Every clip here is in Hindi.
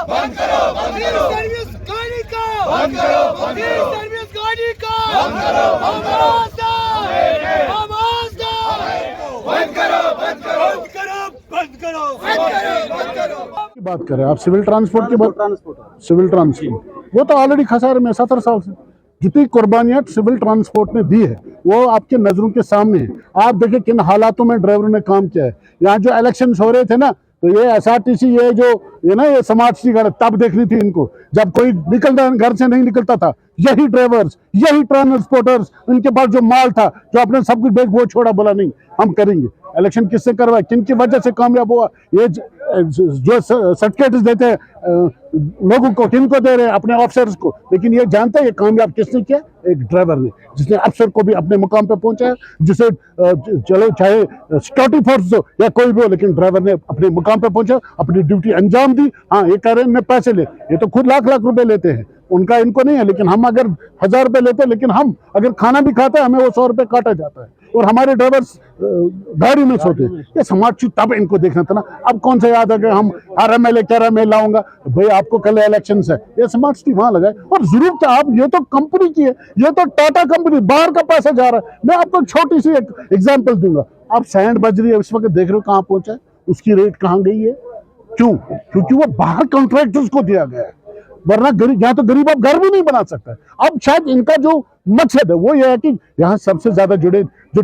बंद करो, बंद करो। सर्विस गाड़ी का बंद करो, बंद करो। सर्विस गाड़ी का बंद करो, बंद करो। बंद करो, बंद करो। बंद करो बंद करो। की बात करें आप, सिविल ट्रांसपोर्ट की बात, सिविल ट्रांसपोर्ट वो तो ऑलरेडी खसारे में 17 साल से। जितनी कुर्बानियां सिविल ट्रांसपोर्ट ने दी है वो आपके नजरों के सामने है। आप देखिए किन हालातों में ड्राइवरों ने काम किया है। यहाँ जो इलेक्शन हो रहे थे ना, तो ये एसआरटीसी, ये जो ये ना ये समाज की गलत तब देखनी थी इनको, जब कोई निकलता घर से नहीं निकलता था। यही ड्राइवर्स, यही ट्रांसपोर्टर्स, उनके पास जो माल था, जो अपने सब कुछ बेच वो छोड़ा, बोला नहीं हम करेंगे। इलेक्शन किससे करवाए, किन की वजह से कामयाब हुआ? ये जो सर्टिफिकेट देते हैं लोगों को, किन को दे रहे हैं? अपने ऑफिसर्स को। लेकिन ये जानते हैं ये कामयाब किसने किया? एक ड्राइवर ने, जिसने अफसर को भी अपने मुकाम पे पहुंचाया, जिसे चलो चाहे सिक्योरिटी फोर्स हो या कोई भी हो, लेकिन ड्राइवर ने अपने मुकाम पे पहुंचा, अपनी ड्यूटी अंजाम दी। हाँ, ये कह रहे हैं पैसे ले, ये तो खुद लाख लाख रुपए लेते हैं, उनका इनको नहीं है। लेकिन हम अगर 1000 रुपए लेते हैं, लेकिन हम अगर खाना भी खाते हैं, हमें वो 100 रुपए काटा जाता है, और हमारे ड्राइवर्स गाड़ी में सोते हैं। ये समाज चीज तब इनको देखना था ना। अब कौन सा याद है कि हम हर एमएलए कह रहे मैं लाऊंगा, भाई आपको कल इलेक्शन है, ये समाज की वहां लगाए। और जरूरत है आप, ये तो कंपनी की है, ये तो टाटा कंपनी, बाहर का पैसा जा रहा है। मैं आपको छोटी सी एक एग्जाम्पल दूंगा। आप सैंड बज रही है इस वक्त, देख रहे हो कहाँ पहुंचा है, उसकी रेट कहाँ गई है? क्यों? क्योंकि वो बाहर कॉन्ट्रैक्टर्स को दिया गया है, वरना गरीब, यहाँ तो गरीब अब घर भी नहीं बना सकता। अब शायद इनका जो मकसद है वो ये है कि यहाँ सबसे ज्यादा जुड़े जो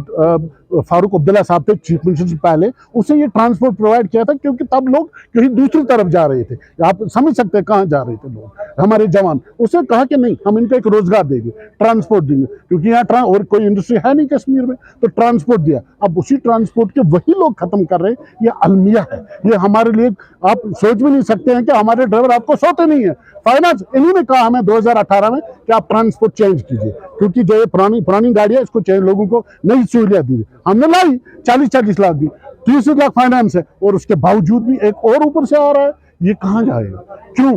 फारूक अब्दुल्ला साहब थे चीफ मिनिस्टर से पहले, उसे ये ट्रांसपोर्ट प्रोवाइड किया था, क्योंकि तब लोग कहीं दूसरी तरफ जा रहे थे। आप समझ सकते हैं कहाँ जा रहे थे लोग, हमारे जवान। उसे कहा कि नहीं, हम इनको एक रोजगार देंगे, ट्रांसपोर्ट देंगे, क्योंकि यहाँ और कोई इंडस्ट्री है नहीं कश्मीर में, तो ट्रांसपोर्ट दिया। अब उसी ट्रांसपोर्ट के वही लोग खत्म कर रहे हैं। ये अलमिया है, ये हमारे लिए आप सोच भी नहीं सकते हैं कि हमारे ड्राइवर आपको सोते नहीं है। फाइनेंस इन्होंने कहा हमें 2018 में कि आप ट्रांसपोर्ट चेंज कीजिए, क्योंकि जो ये पुरानी गाड़ी है इसको चेंज, लोगों को नई सहूलियत दी। हमने लाई 40-40 लाख दी, 30 लाख फाइनेंस है, और उसके बावजूद भी एक और ऊपर से आ रहा है। ये कहाँ जाएगा? क्यों?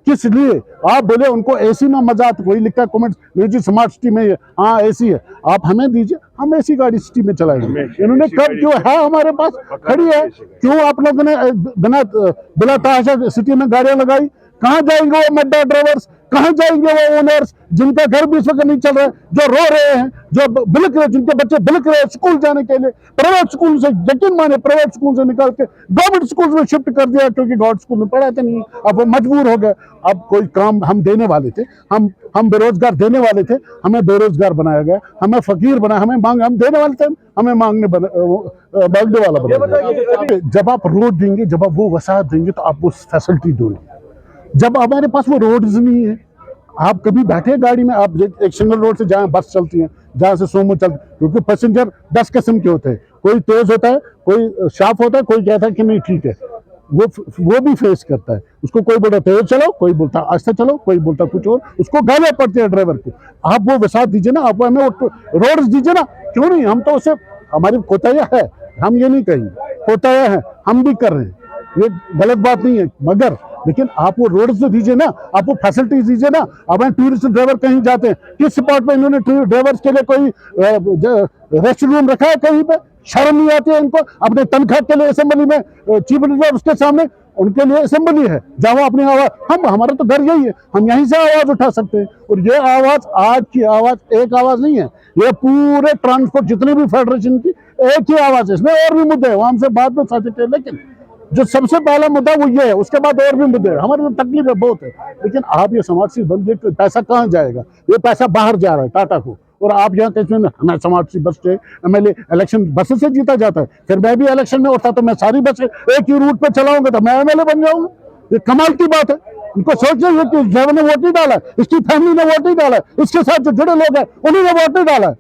किस लिए? आप बोले उनको एसी में मजा आता, कोई लिखता है कमेंट नहीं जी स्मार्ट सिटी में, हाँ एसी है, आप हमें दीजिए, हम एसी गाड़ी सिटी में चलाएंगे। इन्होंने कब जो है हमारे पास खड़ी है, क्यों आप लोगों ने बिना तहाशा सिटी में गाड़ियां लगाई? कहाँ जाएंगे वो मड्डा ड्राइवर्स, कहाँ जाएंगे वो ओनर्स जिनका घर भी इस वक्त नहीं चल रहा है, जो रो रहे हैं, जो बिलक रहे, जिनके बच्चे बिलक रहे हैं स्कूल जाने के लिए? प्राइवेट स्कूल से, यकीन माने, प्राइवेट स्कूल से निकाल के गवर्नमेंट स्कूल में शिफ्ट कर दिया, क्योंकि गवर्नमेंट स्कूल में पढ़ाते नहीं। अब वो मजबूर हो गए। अब कोई काम हम देने वाले थे, हम बेरोजगार देने वाले थे, हमें बेरोजगार बनाया गया, हमें फकीर बनाया, हमें हम देने वाले थे, हमें मांगने वाला बनाया। जब आप रोड देंगे, जब आप वो वसाहत देंगे, तो आप वो फैसिलिटी दोगे। जब हमारे पास वो रोड्स नहीं है, आप कभी बैठे गाड़ी में, आप एक सिंगल रोड से जहाँ बस चलती है, जहाँ से सोमो चलती, क्योंकि पैसेंजर 10 किस्म के होते हैं, कोई तेज होता है, कोई शार्प होता है, कोई कहता है कि नहीं ठीक है, वो भी फेस करता है। उसको कोई बोलता तेज चलो, कोई बोलता आस्ते चलो, कोई बोलता कुछ और, उसको गालियां पड़ती है ड्राइवर को। आप वो वसात दीजिए ना, आप हमें रोड्स दीजिए ना। क्यों नहीं? हम तो उसे, हमारी कोताया है, हम ये नहीं कहेंगे, कोताया है, हम भी कर रहे हैं, ये गलत बात नहीं है, मगर लेकिन आप वो रोड्स तो दीजिए ना, आप वो फैसिलिटीज दीजिए ना। अब टूरिस्ट ड्राइवर कहीं जाते हैं, किस स्पॉट पे इन्होंने ड्राइवर्स के लिए कोई रेस्ट रूम रखा है? कहीं पे शर्म नहीं आती है इनको? अपने तनख्वाह के लिए असेंबली में चीफ मिनिस्टर उसके सामने, उनके लिए असेंबली है जहाँ वो अपनी आवाज, हमारा तो घर यही है, हम यहीं से आवाज उठा सकते हैं। और ये आवाज, आज की आवाज एक आवाज नहीं है, ये पूरे ट्रांसपोर्ट जितनी भी फेडरेशन की एक ही आवाज है। इसमें और भी मुद्दे हैं, वो हमसे बाद में साझे, लेकिन जो सबसे पहला मुद्दा वो ये है, उसके बाद और भी मुद्दे हैं। हमारे तो तकलीफ बहुत है, लेकिन आप ये समाज से बंद, पैसा कहाँ जाएगा? ये पैसा बाहर जा रहा है टाटा को, और आप यहाँ कैसे हमें समाज से बस से एमएलए इलेक्शन बस से जीता जाता है। फिर मैं भी इलेक्शन में उठता तो मैं सारी बसें एक ही रूट पे चलाऊंगा, तो मैं एमएलए बन जाऊंगा। ये कमाल की बात है। इनको सोचिए कि ड्राइवर ने वोट नहीं डाला, इसकी फैमिली ने वोट नहीं डाला, इसके साथ जो जुड़े लोग हैं उन्होंने वोट नहीं डाला।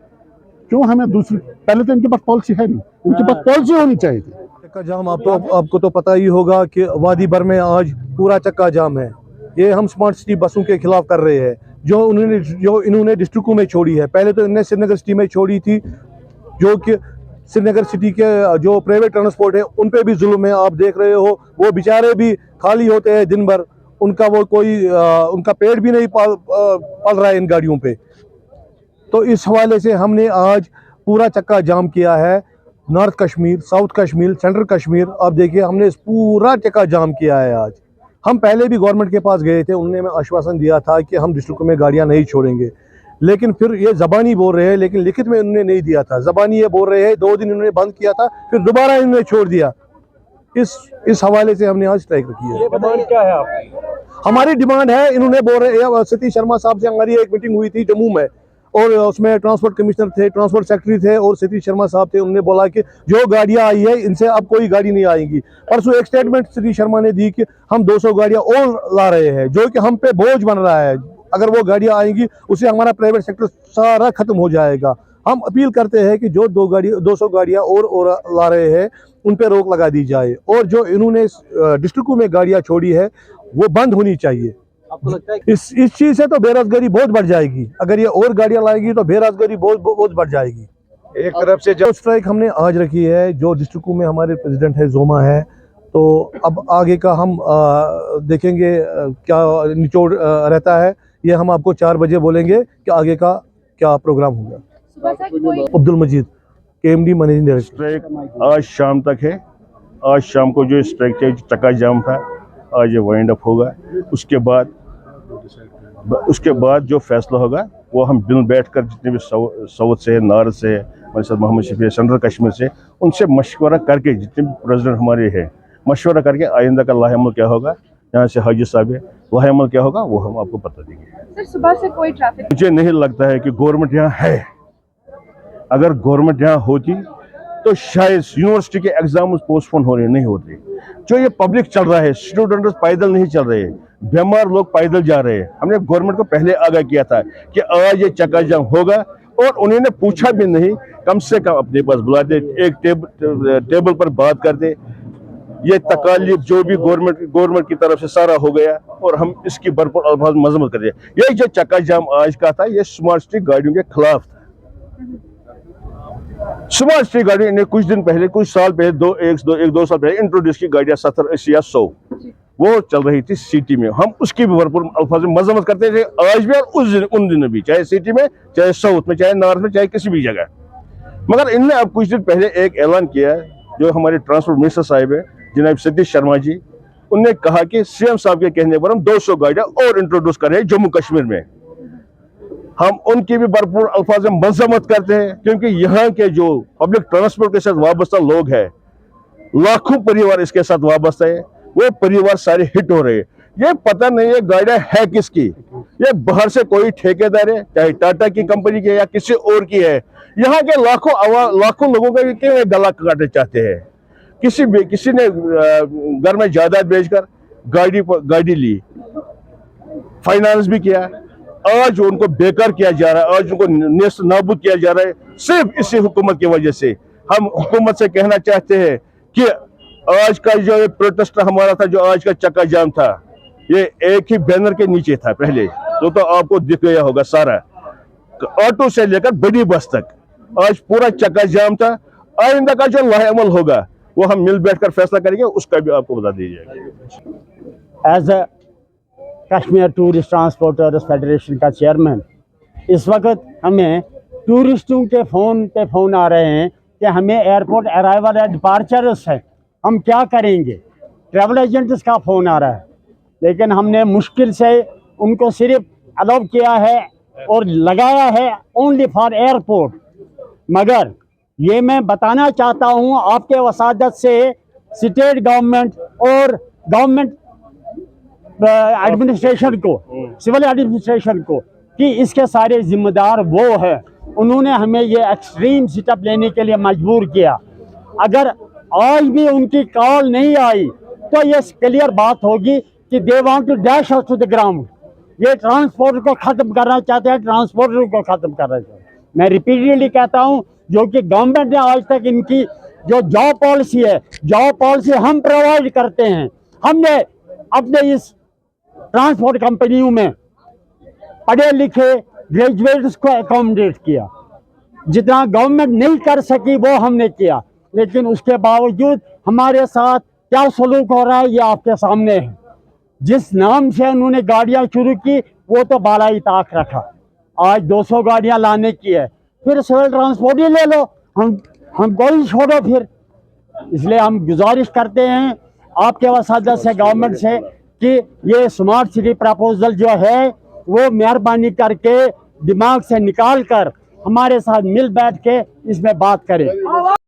क्यों हमें दूसरी? पहले तो इनके पास पॉलिसी है नहीं, इनके पास पॉलिसी होनी चाहिए थी। चक्का जाम आपको तो पता ही होगा कि वादी भर में आज पूरा चक्का जाम है। ये हम स्मार्ट सिटी बसों के खिलाफ कर रहे हैं, जो इन्होंने डिस्ट्रिक्टों में छोड़ी है। पहले तो इन्होंने श्रीनगर सिटी में छोड़ी थी, जो कि श्रीनगर सिटी के जो प्राइवेट ट्रांसपोर्ट है उन पे भी जुल्म है। आप देख रहे हो, वो बेचारे भी खाली होते हैं दिन भर, उनका वो कोई उनका पेट भी नहीं पल रहा है इन गाड़ियों पे। तो इस हवाले से हमने आज पूरा चक्का जाम किया है। North Kashmir, south Kashmir, central Kashmir, आप देखिए हमने इस पूरा चक्का जाम किया है आज। हम पहले भी गवर्नमेंट के पास गए थे, उन्होंने हमें आश्वासन दिया था कि हम डिस्ट्रिक्ट में गाड़ियां नहीं छोड़ेंगे, लेकिन फिर ये ज़बानी बोल रहे हैं, लेकिन लिखित में उन्होंने नहीं दिया था। ज़बानी ये बोल रहे हैं, 2 दिन इन्होंने बंद किया था, फिर दोबारा इन्होंने छोड़ दिया। इस हवाले से हमने आज स्ट्राइक रखी है। डिमांड क्या है आपकी? हमारी डिमांड है, इन्होंने बोल रहे हैं, सतीश शर्मा साहब से हमारी एक मीटिंग हुई थी जम्मू में, और उसमें ट्रांसपोर्ट कमिश्नर थे, ट्रांसपोर्ट सेक्रेटरी थे और सतीश शर्मा साहब थे। उन्होंने बोला कि जो गाड़ियां आई है इनसे अब कोई गाड़ी नहीं आएगी। परसों एक स्टेटमेंट सतीश शर्मा ने दी कि हम 200 गाड़ियां और ला रहे हैं, जो कि हम पे बोझ बन रहा है। अगर वो गाड़ियां आएंगी उससे हमारा प्राइवेट सेक्टर सारा खत्म हो जाएगा। हम अपील करते हैं कि जो 200 गाड़ियां और ला रहे हैं उन पे रोक लगा दी जाए, और जो इन्होंने डिस्ट्रिक्टों में गाड़ियां छोड़ी है वो बंद होनी चाहिए। आपको लगता है इस चीज से तो बेरोजगारी बहुत बढ़ जाएगी। अगर ये और गाड़ियां लाएगी तो बेरोजगारी बहुत बढ़ जाएगी। एक तरफ से जो स्ट्राइक हमने आज रखी है, जो डिस्ट्रिक्टों में हमारे प्रेसिडेंट है जोमा है, तो अब आगे का हम देखेंगे क्या निचोड़ रहता है। ये हम आपको 4 बजे बोलेंगे कि आगे का क्या प्रोग्राम होगा। अब्दुल मजीद, KMD मैनेजिंग डायरेक्टर। स्ट्राइक आज शाम तक है। आज शाम को जो स्ट्राइक थे, चक्का जाम था, आज ये वाइंड अप होगा। उसके बाद जो फैसला होगा वो हम बिल बैठकर जितने भी साउथ से, नार्थ से, हमारे साथ मोहम्मद शफी सेंट्रल कश्मीर से, उनसे मशवरा करके, जितने भी प्रेसिडेंट हमारे हैं, मशवरा करके आइंदा का लाहेअमल क्या होगा, यहाँ से हाजी साहब है, लाहेअमल क्या होगा वो हम आपको बता देंगे। सर, सुबह से कोई ट्रैफिक? मुझे नहीं लगता है कि गवर्नमेंट यहाँ है। अगर गवर्नमेंट यहाँ होती तो शायद यूनिवर्सिटी के एग्जाम पोस्टपोन हो रहे नहीं होते। जो ये पब्लिक चल रहा है, स्टूडेंट्स पैदल नहीं चल रहे हैं, बीमार लोग पैदल जा रहे हैं। हमने गवर्नमेंट को पहले आगाह किया था कि आज ये चक्का जाम होगा, और उन्होंने पूछा भी नहीं। कम से कम अपने पास बुलाते, एक टेबल पर बात करते। ये तकालीफ जो भी गवर्नमेंट की तरफ से सारा हो गया, और हम इसकी भरपूर अल्फाज मजम्मत करते। ये जो चक्का जाम आज का था, ये स्मार्ट सिटी गाड़ियों के खिलाफ था। स्मार्ट सिटी गाड़ी ने कुछ दिन पहले, कुछ साल पहले, एक दो साल पहले इंट्रोड्यूस की गाड़ियां 70, 80 या 100 वो चल रही थी सिटी में। हम उसकी भी भरपूर अल्फाज में मजम्मत करते थे, आज भी और उन दिनों भी, चाहे सिटी में, चाहे साउथ में, चाहे नॉर्थ में, चाहे किसी भी जगह। मगर इनने अब कुछ दिन पहले एक ऐलान किया, जो हमारे ट्रांसपोर्ट मिनिस्टर साहिब है जनाब सतीश शर्मा जी, उनने कहा कि CM साहब के कहने पर हम 200 गाड़ियां और इंट्रोड्यूस कर रहे हैं जम्मू कश्मीर में। हम उनकी भी भरपूर अल्फाज में मजम्मत करते हैं, क्योंकि यहाँ के जो पब्लिक ट्रांसपोर्ट के साथ वाबस्ता लोग हैं, लाखों परिवार इसके साथ वाबस्ता है, वो परिवार सारे हिट हो रहे हैं। ये पता नहीं है गाड़ियां है किसकी, ये बाहर से कोई ठेकेदार है, चाहे टाटा की कंपनी की है या किसी और की है। यहाँ के लाखों लोगों का क्यों गला काटना चाहते हैं। किसी ने घर में जायदाद बेचकर गाड़ी ली, फाइनेंस भी किया, आज उनको बेकार किया जा रहा है, आज उनको नेस्त नाबूद किया जा रहा है, सिर्फ इसी हुकूमत की वजह से। हम हुकूमत से कहना चाहते हैं कि आज का जो प्रोटेस्ट हमारा था, जो आज का चक्का जाम था, ये एक ही बैनर के नीचे था पहले, तो आपको दिख गया होगा सारा, ऑटो से लेकर बड़ी बस तक आज पूरा चक्का जाम था। आइंदा का जो लाहेअमल होगा वो हम मिल बैठकर फैसला करेंगे, उसका भी आपको बता दीजिएगा। As a Kashmir tourist transporters federation का चेयरमैन, इस वक्त हमें टूरिस्टों के फ़ोन आ रहे हैं कि हमें एयरपोर्ट अराइवल या डिपार्चर्स है, हम क्या करेंगे। ट्रैवल एजेंट्स का फ़ोन आ रहा है, लेकिन हमने मुश्किल से उनको सिर्फ अलाउ किया है और लगाया है ओनली फॉर एयरपोर्ट। मगर ये मैं बताना चाहता हूँ आपके वसादत से स्टेट गवर्नमेंट और गवर्नमेंट एडमिनिस्ट्रेशन को, सिविल एडमिनिस्ट्रेशन को, कि इसके सारे जिम्मेदार वो है। उन्होंने हमें ये एक्सट्रीम स्टेप लेने के लिए मजबूर किया। अगर आज भी उनकी कॉल नहीं आई तो ये क्लियर बात होगी कि they want to dash us to the ground. ये ट्रांसपोर्ट को ख़त्म करना चाहते हैं, ट्रांसपोर्टर को ख़त्म करना चाहते हैं। मैं रिपीटेडली कहता हूँ, जो कि गवर्नमेंट ने आज तक इनकी जो जॉब पॉलिसी है, जॉब पॉलिसी हम प्रोवाइड करते हैं। हमने अपने इस ट्रांसपोर्ट कंपनियों में पढ़े लिखे ग्रेजुएट्स को अकोमोडेट किया, जितना गवर्नमेंट नहीं कर सकी वो हमने किया। लेकिन उसके बावजूद हमारे साथ क्या सलूक हो रहा है ये आपके सामने है। जिस नाम से उन्होंने गाड़ियां शुरू की वो तो बालाई ताक रखा। आज 200 गाड़ियां लाने की है, फिर सिविल ट्रांसपोर्ट ही ले लो, हमको ही छोड़ो फिर। इसलिए हम गुजारिश करते हैं आपके वसादत से, गवर्नमेंट से, कि ये स्मार्ट सिटी प्रपोजल जो है वो मेहरबानी करके दिमाग से निकाल कर हमारे साथ मिल बैठ के इसमें बात करें।